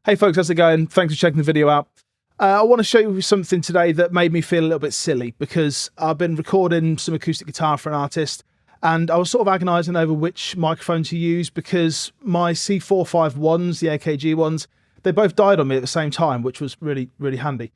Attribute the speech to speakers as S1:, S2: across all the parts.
S1: Hey folks, how's it going? Thanks for checking the video out. I want to show you something today that made me feel a little bit silly because I've been recording some acoustic guitar for an artist and I was sort of agonising over which microphone to use because my C451s, the AKG ones, they both died on me at the same time, which was really, really handy.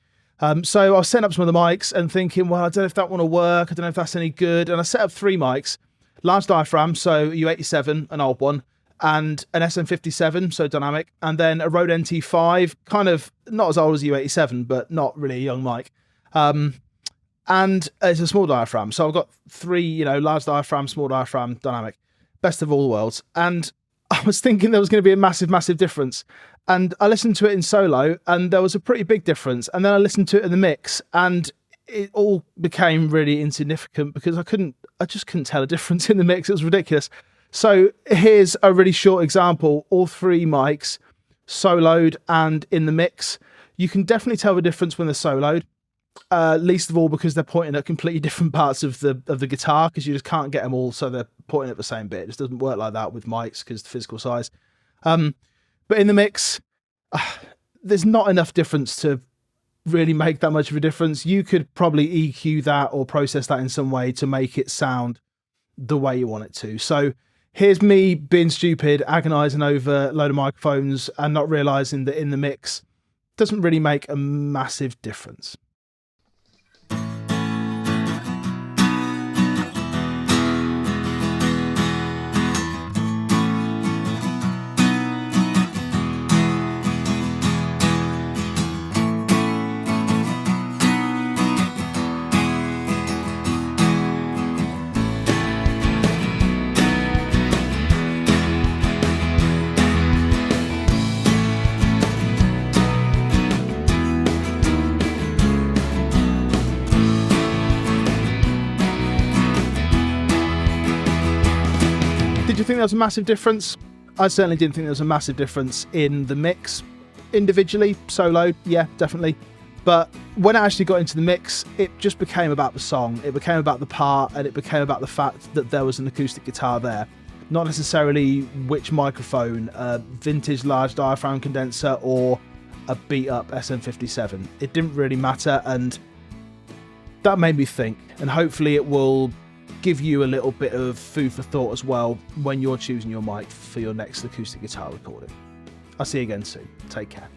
S1: So I was setting up some of the mics and thinking, well, I don't know if that one will work. I don't know if that's any good. And I set up 3 mics, large diaphragm, so U87, an old one, and an SM57, so dynamic, and then a Rode NT5, kind of not as old as U87, but not really a young mic. And it's a small diaphragm. So I've got 3, large diaphragm, small diaphragm, dynamic, best of all worlds. And I was thinking there was going to be a massive, massive difference. And I listened to it in solo and there was a pretty big difference. And then I listened to it in the mix and it all became really insignificant because I just couldn't tell a difference in the mix. It was ridiculous. So here's a really short example, all 3 mics soloed and in the mix. You can definitely tell the difference when they're soloed, least of all because they're pointing at completely different parts of the guitar because you just can't get them all so they're pointing at the same bit. It just doesn't work like that with mics because the physical size. But in the mix, there's not enough difference to really make that much of a difference. You could probably EQ that or process that in some way to make it sound the way you want it to. So here's me being stupid, agonising over a load of microphones and not realising that in the mix doesn't really make a massive difference. Did you think there was a massive difference? I certainly didn't think there was a massive difference in the mix. Individually, soloed, yeah, definitely. But when I actually got into the mix, it just became about the song. It became about the part, and it became about the fact that there was an acoustic guitar there. Not necessarily which microphone, a vintage large diaphragm condenser or a beat up SM57. It didn't really matter, and that made me think. And hopefully it will give you a little bit of food for thought as well when you're choosing your mic for your next acoustic guitar recording. I'll see you again soon. Take care.